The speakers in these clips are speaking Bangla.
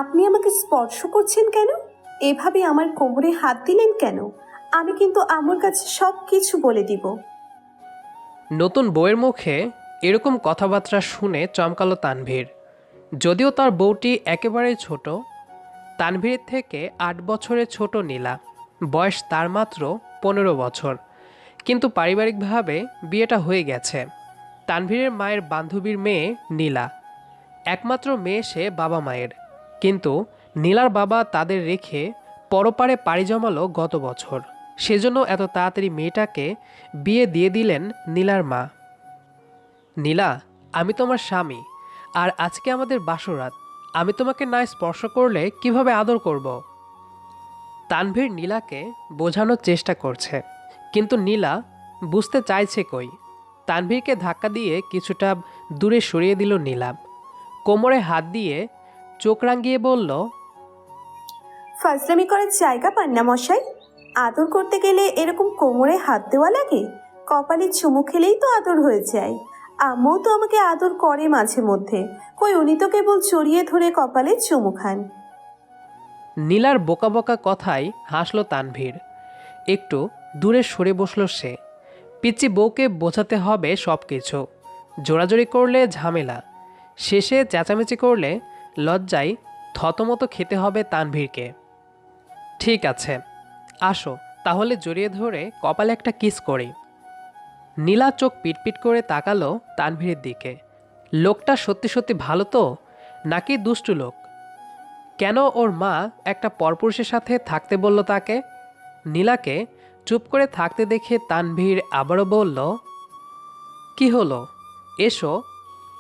আপনি আমাকে স্পর্শ করছেন কেন? এভাবে আমার কোমরে হাত দিলেন কেন? আমি কিন্তু আমার কাছে সব কিছু বলে দিব। নতুন বউয়ের মুখে এরকম কথাবার্তা শুনে চমকালো তানভীর। যদিও তার বউটি একেবারেই ছোট, তানভীরের থেকে ৮ বছরের ছোট নীলা। বয়স তার মাত্র ১৫ বছর, কিন্তু পারিবারিকভাবে বিয়েটা হয়ে গেছে। তানভীরের মায়ের বান্ধবীর মেয়ে নীলা, একমাত্র মেয়ে সে বাবা মায়ের। কিন্তু নীলার বাবা তাদের রেখে পরপারে পাড়ি জমালো গত বছর। সেজন্য এত তাড়াতাড়ি মেয়েটাকে বিয়ে দিয়ে দিলেন নীলার মা। নীলা, আমি তোমার স্বামী, আর আজকে আমাদের বাসরাত। আমি তোমাকে না স্পর্শ করলে কিভাবে আদর করব? তানভীর নীলাকে বোঝানোর চেষ্টা করছে, কিন্তু নীলা বুঝতে চাইছে কই। তানভীরকে ধাক্কা দিয়ে কিছুটা দূরে সরিয়ে দিল নীলা। কোমরে হাত দিয়ে চোখ রাঙিয়ে বলল, ফাজলামি করার জায়গা পান না মশাই। আদর করতে গেলে এরকম কোমরে হাত দেওয়া লাগে? কপালে চুমু খেলেই তো আদর হয়ে যায়। আম্মু তো আমাকে আদর করে মাঝে মধ্যে। কই উনি তো কেবল জড়িয়ে ধরে কপালে চুমু খান। নীলার বোকা বোকা কথায় হাসল তানভীর। একটু দূরে সরে বসল সে। পিচ্চি বউকে বোঝাতে হবে সব কিছু। জোরাজোরি করলে ঝামেলা, শেষে চেঁচামেচি করলে লজ্জায় থতমত খেতে হবে তানভীরকে। ঠিক আছে, আসো তাহলে জড়িয়ে ধরে কপালে একটা কিস করি। নীলা চোখ পিটপিট করে তাকালো তানভীরের দিকে। লোকটা সত্যি সত্যি ভালো তো, নাকি দুষ্টু লোক? কেন ওর মা একটা পরপুরুষের সাথে থাকতে বলল তাকে? নীলাকে চুপ করে থাকতে দেখে তানভীর আবারও বলল, কি হলো, এসো,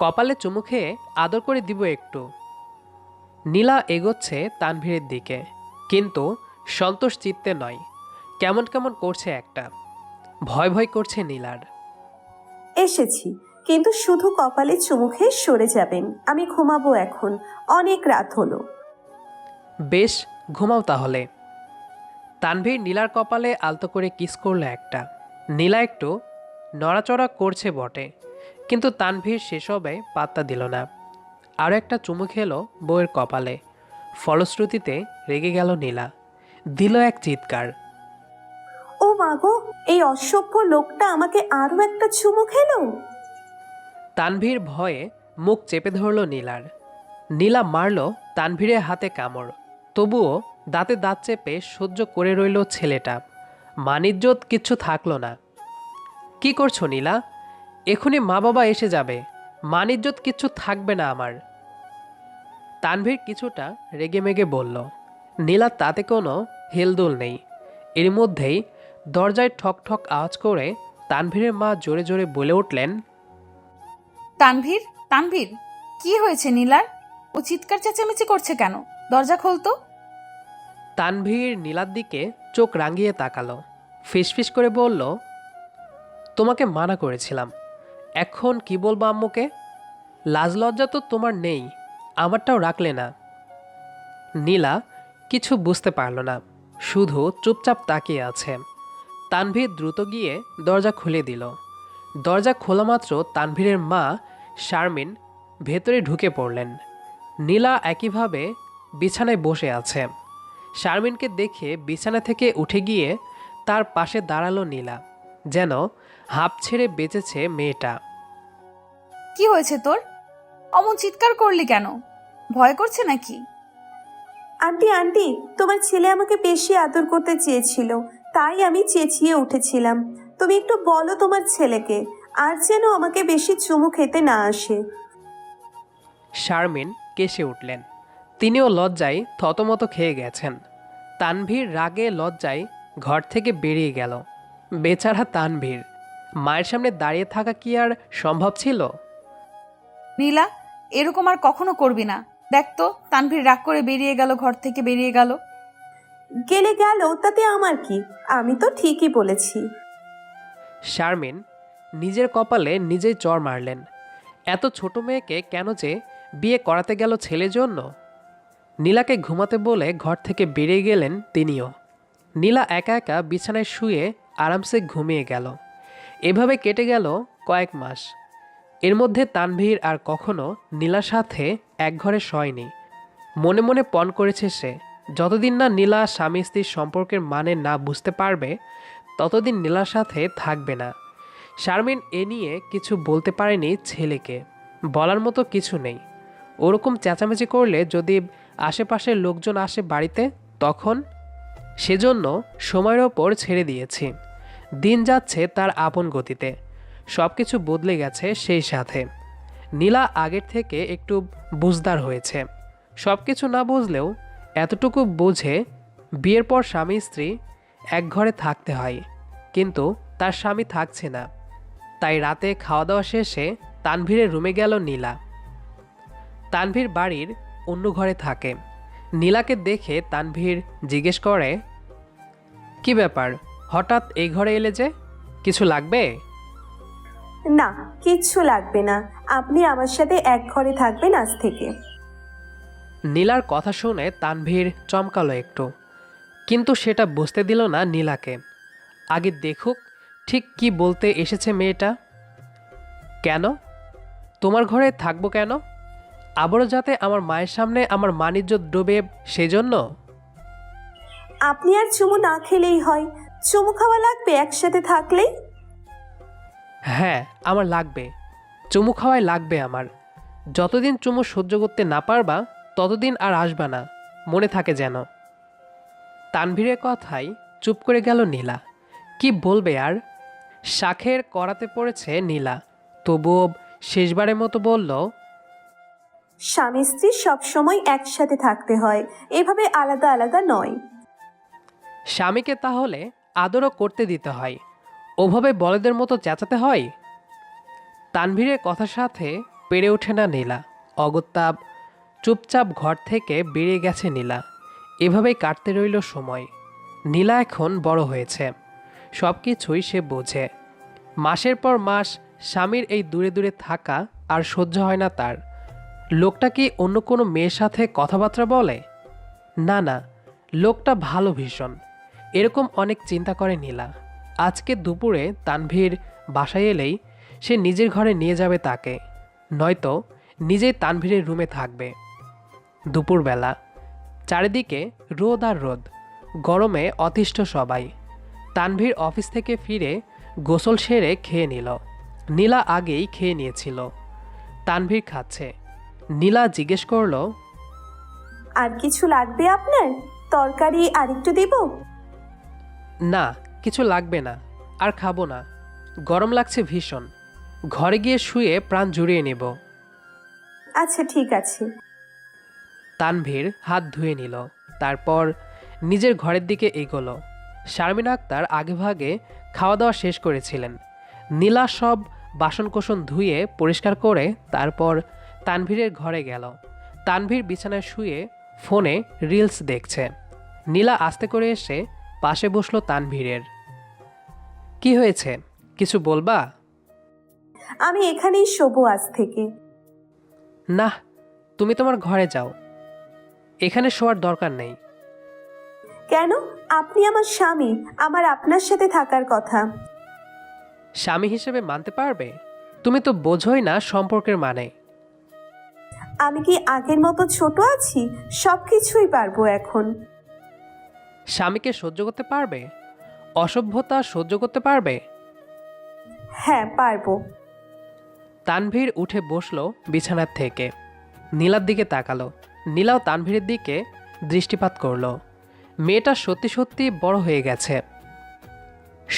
কপালে চুমু খেয়ে আদর করে দিব একটু। নীলা এগোচ্ছে তানভীরের দিকে, কিন্তু সন্তোষ চিত্তে নয়। কেমন কেমন করছে একটা, ভয় ভয় করছে নীলার। এসেছি, কিন্তু শুধু কপালে চুমু খেয়ে সরে যাবেন। আমি ঘুমাবো এখন, অনেক রাত হলো। বেশ, ঘুমাও তাহলে। তানভীর নীলার কপালে আলতো করে কিস করলো একটা। নীলা একটু নড়াচড়া করছে বটে, কিন্তু তানভীর সেসবে পাত্তা দিল না। আরও একটা চুমু খেলো বউয়ের কপালে। ফলশ্রুতিতে রেগে গেল নীলা, দিল এক চিৎকার। ও মাগো, এই অসভ্য লোকটা আমাকে আরো একটা চুমু খেলো। তানভীর ভয়ে মুখ চেপে ধরল নীলার। নীলা মারল তানভীরের হাতে কামড়, তবুও দাঁতে দাঁত চেপে সহ্য করে রইল ছেলেটা। মানিজ্জত কিচ্ছু থাকলো না। কি করছো নীলা? এখনই মা বাবা এসে যাবে, মানিজ্জত কিচ্ছু থাকবে না আমার। তানভীর কিছুটা রেগেমেগে বলল। নীলা তাতে কোনো হেলদোল নেই। এর মধ্যেই দরজায় ঠক ঠক আওয়াজ করে তানভীরের মা জোরে জোরে বলে উঠলেন, তানভীর, তানভীর, কি হয়েছে নীলার? ও চিৎকার চেঁচামেচি করছে কেন? দরজা খোলতো। তানভীর নীলার দিকে চোখ রাঙিয়ে তাকালো, ফিসফিস করে বলল, তোমাকে মানা করেছিলাম, এখন কি বলবো আম্মুকে? লাজ লজ্জা তো তোমার নেই, আমারটাও রাখলে না। নীলা কিছু বুঝতে পারল না, শুধু চুপচাপ তাকিয়ে আছে। তানভীর দ্রুত গিয়ে দরজা খুলে দিল। দরজা খোলা মাত্র তানভীরের মা শারমিন ভেতরে ঢুকে পড়লেন। নীলা একইভাবে বিছানায় বসে আছে। শারমিনকে দেখে বিছানা থেকে উঠে গিয়ে তার পাশে দাঁড়ালো নীলা, যেন হাঁপ ছেড়ে বেঁচেছে মেয়েটা। কি হয়েছে তোর? অমন চিৎকার করলি কেন? ভয় করছে নাকি? আন্টি আন্টি, তোমার ছেলে আমাকে বেশি আদর করতে চেয়েছিল, তাই আমি চেঁচিয়ে উঠেছিলাম। তুমি একটু বলো তোমার ছেলেকে, আর যেন আমাকে বেশি চুমু খেতে না আসে। শারমিন কেসে উঠলেন। তিনিও লজ্জায় থতমত খেয়ে গেছেন। তানভীর রাগে লজ্জায় ঘর থেকে বেরিয়ে গেল। বেচারা তানভীর, মায়ের সামনে দাঁড়িয়ে থাকা কি আর সম্ভব ছিল? নীলা, এরকম আর কখনো করবি না। দেখ তো, তানভীর রাগ করে বেরিয়ে গেল, ঘর থেকে বেরিয়ে গেল। গেলে গেল, তাতে আমার কি? আমি তো ঠিকই বলেছি। শারমিন নিজের কপালে নিজেই চড় মারলেন। এত ছোট মেয়েকে কেন যে বিয়ে করাতে গেল ছেলের জন্য? নীলাকে ঘুমাতে বলে ঘর থেকে বেরিয়ে গেলেন তিনিও। নীলা একা একা বিছানায় শুয়ে আরামসে ঘুমিয়ে গেল। এভাবে কেটে গেল কয়েক মাস। এর মধ্যে তানভীর আর কখনো নীলার সাথে এক ঘরে শয়নি। মনে মনে পণ করেছে সে যতদিন না নীলা স্বামী স্ত্রীর সম্পর্কের মানে না বুঝতে পারবে ততদিন নীলার সাথে থাকবে না। শারমিন এ নিয়ে কিছু বলতে পারেনি ছেলেকে, বলার মতো কিছু নেই। ওরকম চেঁচামেচি করলে যদি আশেপাশের লোকজন আসে বাড়িতে তখন, সেজন্য সময়ের ওপর ছেড়ে দিয়েছি। দিন যাচ্ছে তার আপন গতিতে, সব কিছু বদলে গেছে সেই সাথে। নীলা আগের থেকে একটু বুঝদার হয়েছে। সব কিছু না বুঝলেও এতটুকু বোঝে বিয়ের পর স্বামী স্ত্রী এক ঘরে থাকতে হয়, কিন্তু তার স্বামী থাকছে না। তাই রাতে খাওয়া দাওয়া শেষে তানভীরের রুমে গেল নীলা। তানভীর বাড়ির অন্য ঘরে থাকে। নীলাকে দেখে তানভীর জিজ্ঞেস করে, কি ব্যাপার, হঠাৎ এই ঘরে এলে যে? কিছু লাগবে? না, কিচ্ছু লাগবে না। আপনি আমার সাথে এক ঘরে থাকবেন আজ থেকে। নীলার কথা শুনে তানভীর চমকালো একটু, কিন্তু সেটা বুঝতে দিল না নীলাকে। আগে দেখুক ঠিক কি বলতে এসেছে মেয়েটা। কেন? তোমার ঘরে থাকবো কেন? আবারও যাতে আমার মায়ের সামনে আমার মানিজ্যত ডোবে সেজন্য? আপনি আর চুমু না খেলেই হয়। চুমু খাওয়া লাগবে একসাথে থাকলেই। হ্যাঁ, আমার লাগবে। চুমু খাওয়াই লাগবে আমার। যতদিন চুমু সহ্য করতে না পারবা ততদিন আর আসবা না, মনে থাকে যেন। তানভীরের কথায় চুপ করে গেল নীলা। কি বলবে আর? শাখের করাতে পড়েছে নীলা, তবুও শেষবারের মতো বলল, স্বামী স্ত্রী সবসময় একসাথে থাকতে হয়, এভাবে আলাদা আলাদা নয়। স্বামীকে তাহলে আদরও করতে দিতে হয়, ওভাবে বলদের মতো চেঁচাতে হয়? তানভীরের কথার সাথে পেরে ওঠে না নীলা। অগত্যা চুপচাপ ঘর থেকে বেরিয়ে গেছে নীলা। এভাবেই কাটতে রইল সময়। নীলা এখন বড় হয়েছে, সব কিছুই সে বোঝে। মাসের পর মাস স্বামীর এই দূরে দূরে থাকা আর সহ্য হয় না তার। লোকটা কি অন্য কোনো মেয়ের সাথে কথাবার্তা বলে? না না, লোকটা ভালো ভীষণ। এরকম অনেক চিন্তা করে নীলা। আজকে দুপুরে তানভীর বাসায় এলেই সে নিজের ঘরে নিয়ে যাবে তাকে, নয়তো নিজেই তানভীরের রুমে থাকবে। দুপুরবেলা চারিদিকে রোদ আর রোদ, গরমে অতিষ্ঠ সবাই। তানভীর অফিস থেকে ফিরে গোসল সেরে খেয়ে নিল। নীলা আগেই খেয়ে নিয়েছিল। তানভীর খাচ্ছে। নীলা জিজ্ঞেস করল, আর কিছু লাগবে আপনার? তরকারি আরেকটু দিব? না, কিছু লাগবে না, আর খাবো না। গরম লাগছে ভীষণ। ঘরে গিয়ে শুয়ে প্রাণ জুড়িয়ে নেব। আচ্ছা ঠিক আছে। তানভীর হাত ধুয়ে নিল, তারপর নিজের ঘরের দিকে এগোলো। শারমিন আক্তার আগেভাগে খাওয়া দাওয়া শেষ করেছিলেন। নীলা সব বাসনকোসন ধুয়ে পরিষ্কার করে তারপর তানভীরের ঘরে গেল। তানভীর বিছানায় শুয়ে ফোনে রিলস দেখছে। নীলা আস্তে করে এসে পাশে বসলো তানভীরের। কি হয়েছে, কিছু বলবা? আমি এখানেই শোবো আজ থেকে। না, তুমি তোমার ঘরে যাও, এখানে শোয়ার দরকার নেই। কেন? আপনি আমার স্বামী, আমার আপনার সাথে থাকার কথা। স্বামী হিসেবে মানতে পারবে? তুমি তো বোঝোই না সম্পর্কের মানে। আমি কি আগের মতো ছোট আছি? সব কিছুই পারবো এখন। স্বামীকে সহ্য করতে পারবে? অসভ্যতা সহ্য করতে পারবে? হ্যাঁ পারবো। তানভীর উঠে বসলো বিছানার থেকে। নীলার দিকে তাকালো। নীলাও তানভীরের দিকে দৃষ্টিপাত করলো। মেয়েটা সত্যি সত্যি বড় হয়ে গেছে।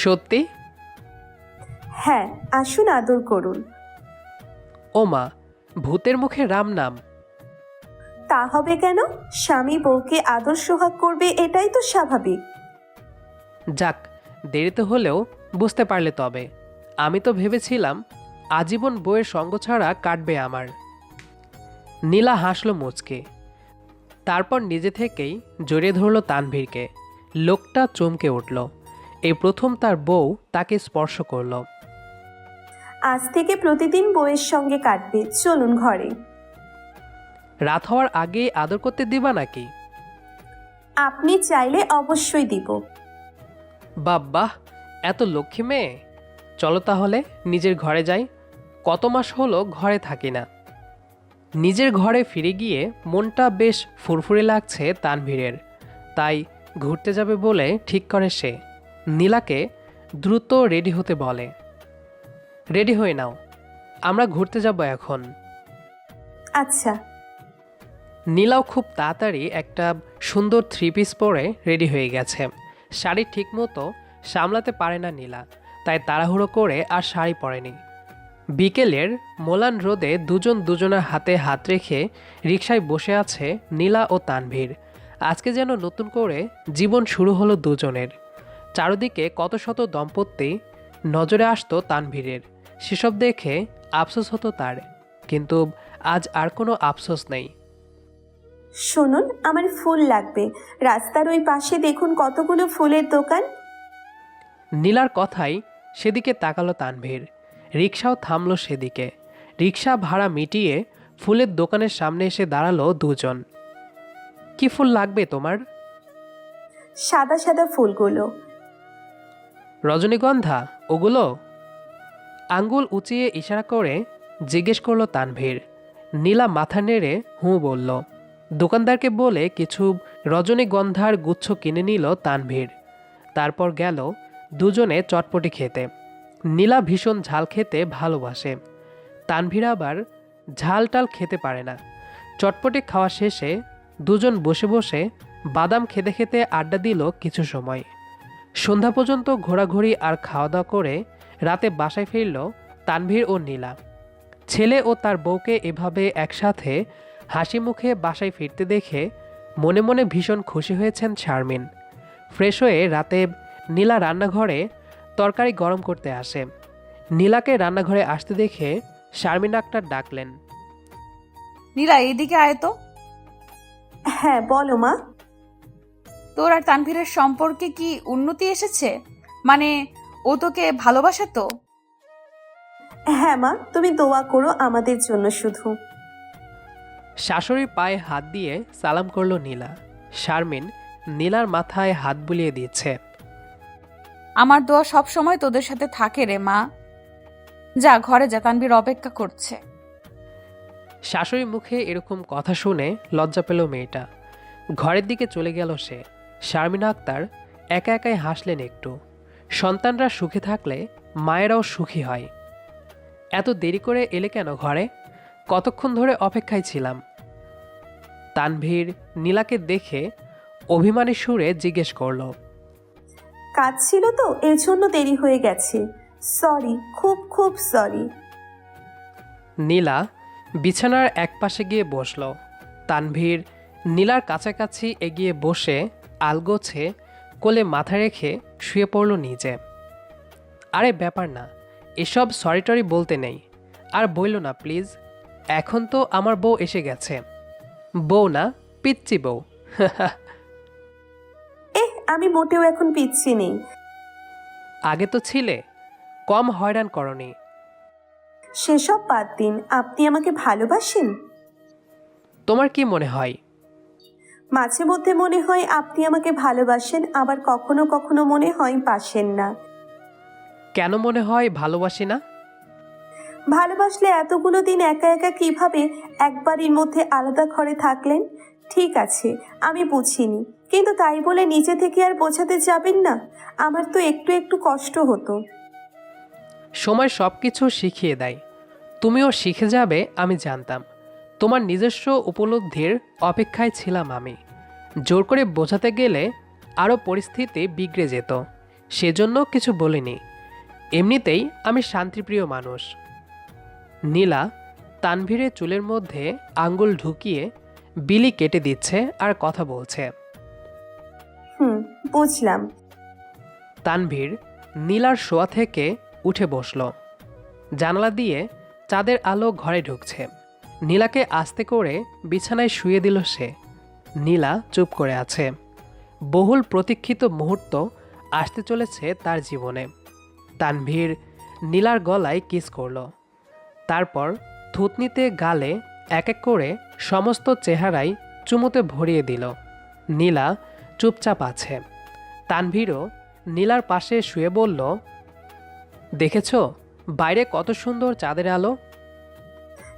সত্যি? হ্যাঁ, আসুন আদর করুন। ও মা, ভূতের মুখে রাম নাম। তা হবে কেন? স্বামী বউকে আদর সোহাগ করবে, এটাই তো স্বাভাবিক। যাক, দেরিতে হলেও বুঝতে পারলে তবে। আমি তো ভেবেছিলাম আজীবন বইয়ের সঙ্গ ছাড়া কাটবে আমার। নীলা হাসল মুচকে, তারপর নিজে থেকেই জড়িয়ে ধরল তানভীরকে। লোকটা চমকে উঠল। এই প্রথম তার বউ তাকে স্পর্শ করল। আজ থেকে প্রতিদিন বউয়ের সঙ্গে কাটবে, চলুন ঘরে। রাত হওয়ার আগেই আদর করতে দিবা নাকি? আপনি চাইলে অবশ্যই দিব। বাব্বাহ, এত লক্ষ্মী মেয়ে। চলো তাহলে নিজের ঘরে যাই। কত মাস হলো ঘরে থাকি না। নিজের ঘরে ফিরে গিয়ে মনটা বেশ ফুরফুরে লাগছে তানভীরের, তাই ঘুরতে যাবে বলে ঠিক করে সে। নীলাকে দ্রুত রেডি হতে বলে। রেডি হয়ে নাও, আমরা ঘুরতে যাব এখন। আচ্ছা। নীলাও খুব তাড়াতাড়ি একটা সুন্দর থ্রি পিস পরে রেডি হয়ে গেছে। শাড়ি ঠিকমতো সামলাতে পারে না নীলা, তাই তাড়াহুড়ো করে আর শাড়ি পরেনি। বিকেলের মোলান রোদে দুজন দুজনের হাতে হাত রেখে রিকশায় বসে আছে নীলা ও তানভীর। আজকে যেন নতুন করে জীবন শুরু হলো দুজনের। চারদিকে কত শত দম্পতি নজরে আসতো তানভীরের, সেসব দেখে আফসোস হতো তার, কিন্তু আজ আর কোনো আফসোস নেই। শুনুন, আমার ফুল লাগবে। রাস্তার ওই পাশে দেখুন কতগুলো ফুলের দোকান। নীলার কথাই সেদিকে তাকালো তানভীর। রিকশাও থামলো সেদিকে। রিকশা ভাড়া মিটিয়ে ফুলের দোকানের সামনে এসে দাঁড়ালো দুজন। কি ফুল লাগবে তোমার? সাদা সাদা ফুলগুলো। রজনীগন্ধা ওগুলো? আঙ্গুল উঁচিয়ে ইশারা করে জিজ্ঞেস করলো তানভীর। নীলা মাথা নেড়ে হুঁ বলল। দোকানদারকে বলে কিছু রজনীগন্ধার গুচ্ছ কিনে নিল তানভীর। তারপর গেল দুজনে চটপটি খেতে। নীলা ভীষণ ঝাল খেতে ভালোবাসে, তানভীর আবার ঝাল টাল খেতে পারে না। চটপটি খাওয়া শেষে দুজন বসে বসে বাদাম খেতে খেতে আড্ডা দিল কিছু সময়। সন্ধ্যা পর্যন্ত ঘোরাঘুরি আর খাওয়া দাওয়া করে রাতে বাসায় ফিরল তানভীর ও নীলা। ছেলে ও তার বউকে এভাবে একসাথে হাসি মুখে বাসায় ফিরতে দেখে মনে মনে ভীষণ খুশি হয়েছেন শারমিন। ফ্রেশ হয়ে রাতে নীলা রান্নাঘরে তরকারি গরম করতে আসে। নীলাকে রান্নাঘরে আসতে দেখে শারমিন আক্তার ডাকলেন। নীলা, এইদিকে আয় তো। হ্যাঁ বলো মা। তোর আর তানভীরের সম্পর্কে কি উন্নতি এসেছে? মানে ও তোকে ভালোবাসে তো? হ্যাঁ মা, তুমি দোয়া করো আমাদের জন্য শুধু। শাশুড়ির পায়ে হাত দিয়ে সালাম করলো নীলা। শারমিন নীলার মাথায় হাত বুলিয়ে দিচ্ছে। আমার দোয়া সব সময় তোদের সাথে থাকে রে মা। যা ঘরে যা, তানভীর অপেক্ষা করছে। শাশুড়ির মুখে এরকম কথা শুনে লজ্জা পেল মেয়েটা। ঘরের দিকে চলে গেল সে। শারমিন আক্তার একা একাই হাসলেন একটু। সন্তানরা সুখে থাকলে মায়েরাও সুখী হয়। এত দেরি করে এলে কেন ঘরে? কতক্ষণ ধরে অপেক্ষায় ছিলাম। তানভীর নীলাকে দেখে অভিমানী সুরে জিজ্ঞেস করল। কাজ ছিল তো, এর জন্য দেরি হয়ে গেছে। সরি, খুব খুব সরি। নীলা বিছানার একপাশে গিয়ে বসল। তানভীর নীলার কাছাকাছি এগিয়ে বসে আলগোছে কোলে মাথা রেখে শুয়ে পড়ল নিজে। আরে ব্যাপার না, এসব সরি টরি বলতে নেই। আর বইল না প্লিজ, এখন তো আমার বউ এসে গেছে। বউ না, পিচ্চি বউ। আমি মোটেও এখন পিচ্ছি নেই। আগে তো ছিলে, কম হয়রান করনি। সেসব বাদ দিন, আপনি আমাকে ভালোবাসেন? তোমার কি মনে হয়? মাঝে মধ্যে মনে হয় আপনি আমাকে ভালোবাসেন, আবার কখনো কখনো মনে হয় বাসেন না। কেন মনে হয় ভালোবাসি না? ভালোবাসলে এতগুলো দিন একা একা কিভাবে একবারের মধ্যে আলাদা ঘরে থাকলেন? ঠিক আছে, আমি বুঝিনি, কিন্তু তাই বলে নিজে থেকে আর বোঝাতে যাবেন না। আমার তো একটু একটু কষ্ট হতো। সময় সব কিছু শিখিয়ে দেয়। তুমিও শিখে যাবে আমি জানতাম। তোমার নিজস্ব উপলব্ধির অপেক্ষায় ছিলাম আমি। জোর করে বোঝাতে গেলে আরও পরিস্থিতি বিগড়ে যেত, সেজন্য কিছু বলিনি। এমনিতেই আমি শান্তিপ্রিয় মানুষ। নীলা তানভীরের চুলের মধ্যে আঙ্গুল ঢুকিয়ে বিলি কেটে দিচ্ছে আর কথা বলছে। বুঝলাম। তানভীর নীলার শোয়া থেকে উঠে বসল। জানালা দিয়ে চাঁদের আলো ঘরে ঢুকছে। নীলাকে আস্তে করে বিছানায় শুয়ে দিল সে। নীলা চুপ করে আছে। বহুল প্রতীক্ষিত মুহূর্ত আসতে চলেছে তার জীবনে। তানভীর নীলার গলায় কিস করল, তারপর থুতনিতে গালে এক এক করে সমস্ত চেহারায় চুমুতে ভরিয়ে দিল। নীলা চুপচাপ আছে। তানভীরও নীলার পাশে শুয়ে বলল, দেখেছ বাইরে কত সুন্দর চাঁদের আলো?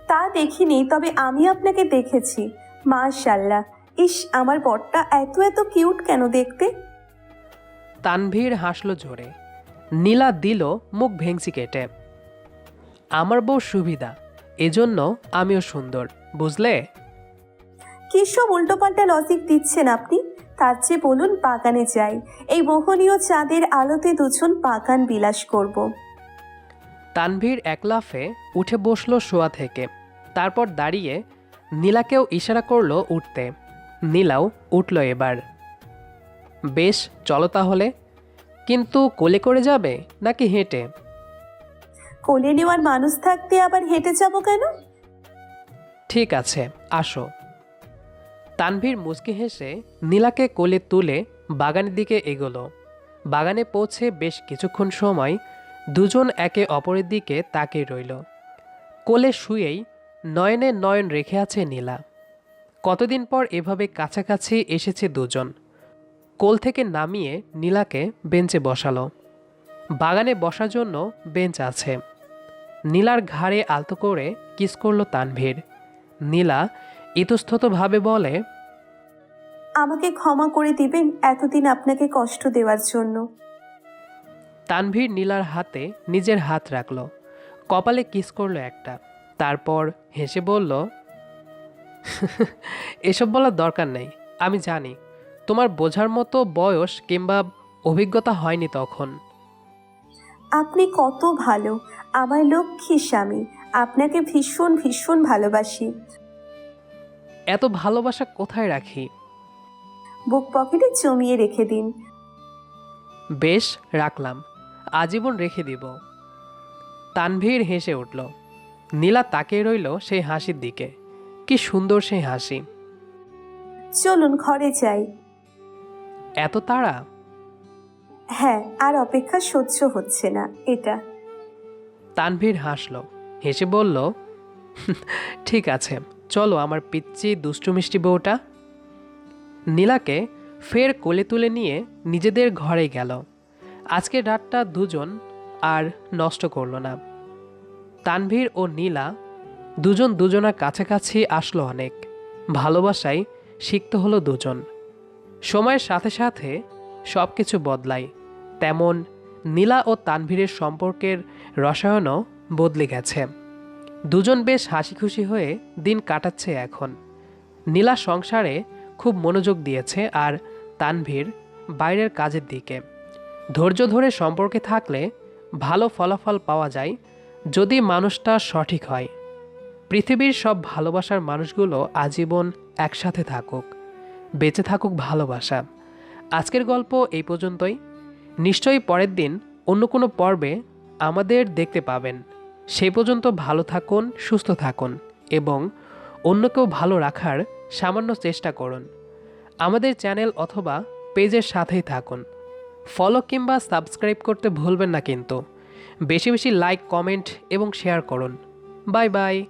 তা দেখিনি, তবে আমি আপনাকে দেখেছি। মাশাল্লাহ। ইস, আমার বরটা এত এত কিউট কেন দেখতে। তানভীর হাসল জোরে। নীলা দিল মুখ ভেংচি কেটে। আমার বউ সুবিধা, এজন্য আমিও সুন্দর, বুঝলে? কি সব উল্টোপাল্টা লজিক দিচ্ছেন আপনি? তার চেয়ে বলুন বাগানে যাই, এই মোহনীয় চাঁদের আলোতে দুজন বাগান বিলাস করব। তানভীর এক লাফে উঠে বসল শোয়া থেকে। তারপর দাঁড়িয়ে নীলাকেও ইশারা করলো উঠতে। নীলাও উঠল এবার। বেশ, চলো তাহলে। কিন্তু কোলে করে যাবে নাকি হেঁটে? কোলে নেওয়ার মানুষ থাকতে আবার হেঁটে যাব কেন? ঠিক আছে, আসো। তানভীর মুচকি হেসে নীলাকে কোলে তুলে বাগানের দিকে এগোলো। বাগানে পৌঁছে বেশ কিছুক্ষণ সময় দুজন একে অপরের দিকে তাকিয়ে রইল। কোলে শুয়েই নয়নে নয়ন রেখে আছে নীলা। কতদিন পর এভাবে কাছাকাছি এসেছে দুজন। কোল থেকে নামিয়ে নীলাকে বেঞ্চে বসালো। বাগানে বসার জন্য বেঞ্চ আছে। নীলার ঘাড়ে আলতো করে কিস করলো তানভীর। নীলা ইতস্ততভাবে বলে, আমাকে ক্ষমা করে দিবেন এতদিন আপনাকে কষ্ট দেওয়ার জন্য। তানভীর নীলার হাতে নিজের হাত রাখল, কপালে কিস করলো একটা। তারপর হেসে বলল, এসব বলার দরকার নেই। আমি জানি তোমার বোঝার মতো বয়স কিংবা অভিজ্ঞতা হয়নি তখন। আপনি কত ভালো, আমার লক্ষ্মী স্বামী। আপনাকে ভীষণ ভীষণ ভালোবাসি। এত ভালোবাসা কোথায় রাখি? বুক পকেটে জমিয়ে রেখে দিন। বেশ, রাখলাম, আজীবন রেখে দিব। তানভীর হেসে উঠল। নীলা তাকিয়ে রইল সেই হাসির দিকে। কি সুন্দর সেই হাসি। চলুন ঘরে যাই। এত তাড়া? হ্যাঁ, আর অপেক্ষা সহ্য হচ্ছে না এটা। তানভীর হাসল, হেসে বলল, ঠিক আছে, চলো আমার পিচ্চি দুষ্টু মিষ্টি বউটা। নীলাকে ফের কোলে তুলে নিয়ে নিজেদের ঘরে গেল। আজকের রাতটা দুজন আর নষ্ট করল না। তানভীর ও নীলা দুজন দুজনার কাছাকাছি আসলো অনেক। ভালোবাসায় শিখতে হলো দুজন। সময়ের সাথে সাথে সব কিছু বদলায়, তেমন নীলা ও তানভীরের সম্পর্কের রসায়নও বদলে গেছে। দুজন বেশ হাসি খুশি হয়ে দিন কাটাচ্ছে এখন। নীলা সংসারে খুব মনোযোগ দিয়েছে, আর তানভীর বাইরের কাজের দিকে। ধৈর্য ধরে সম্পর্কে থাকলে ভালো ফলাফল পাওয়া যায়, যদি মানুষটা সঠিক হয়। পৃথিবীর সব ভালোবাসার মানুষগুলো আজীবন একসাথে থাকুক, বেঁচে থাকুক ভালোবাসা। আজকের গল্প এই পর্যন্তই। নিশ্চয়ই পরের দিন অন্য কোনো পর্বে আমাদের দেখতে পাবেন। সেই পর্যন্ত ভালো থাকুন, সুস্থ থাকুন এবং অন্যকেও ভালো রাখার সামান্য চেষ্টা করুন। আমাদের চ্যানেল অথবা পেজের সাথেই থাকুন। ফলো কিংবা সাবস্ক্রাইব করতে ভুলবেন না কিন্তু। বেশি বেশি লাইক, কমেন্ট এবং শেয়ার করুন। Bye bye.